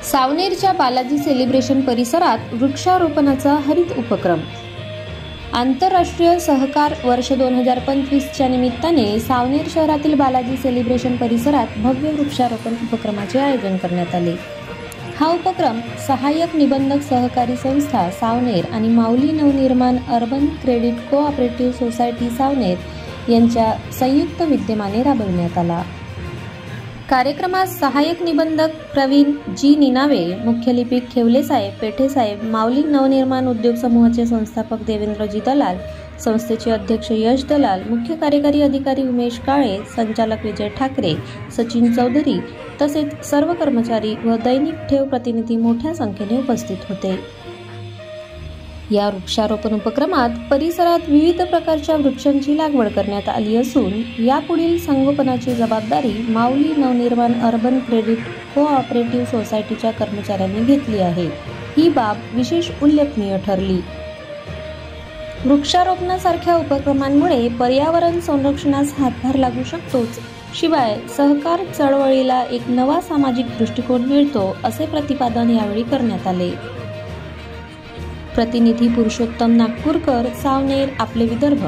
सावनेरच्या Balaji celebration परिसरात वृक्षारोपणाचा हरित उपक्रम। आंतरराष्ट्रीय सहकार वर्ष 2025च्या निमित्ताने सावनेर शहरातील बालाजी सेलिब्रेशन परिसरात भव्य वृक्षारोपण उपक्रमाचे आयोजन करण्यात आले। हा उपक्रम सहाय्यक निबंधक सहकारी संस्था सावनेर आणि Mauli Navnirman urban credit cooperative society Savner यांच्या संयुक्त विद्यमाने राबविण्यात आला। कार्यक्रमात सहाय्यक निबंधक प्रवीण जी निनावे, मुख्य लिपिक खेवले साहेब, पेठे साहेब, माऊली नवनिर्माण उद्योग समूहाचे संस्थापक देवेंद्रजी दलाल, संस्थेचे अध्यक्ष यश दलाल, मुख्य कार्यकारी अधिकारी उमेश काळे, संचालक विजय ठाकरे, सचिन चौधरी तसेच सर्व कर्मचारी व दैनिक ठेव प्रतिनिधी मोठ्या संख्येने उपस्थित होते। या वृक्षारोपण उपक्रमात परिसरात विविध प्रकारच्या वृक्षांची लागवड करण्यात आली असून यापुढील संगोपनाची जबाबदारी माऊली नवनिर्माण अर्बन क्रेडिट कोऑपरेटिव्ह सोसायटीच्या कर्मचाऱ्यांनी घेतली आहे। ही बाब विशेष उल्लेखनीय ठरली। वृक्षारोपणासारख्या उपक्रमांमुळे पर्यावरण संरक्षणास हातभार लागू शकतोच, शिवाय सहकार चळवळीला एक नवा सामाजिक दृष्टिकोन मिळतो, असे प्रतिपादन यावेळी करण्यात आले। प्रतिनिधी पुरुषोत्तम नागपूरकर, सावनेर, आपले विदर्भ।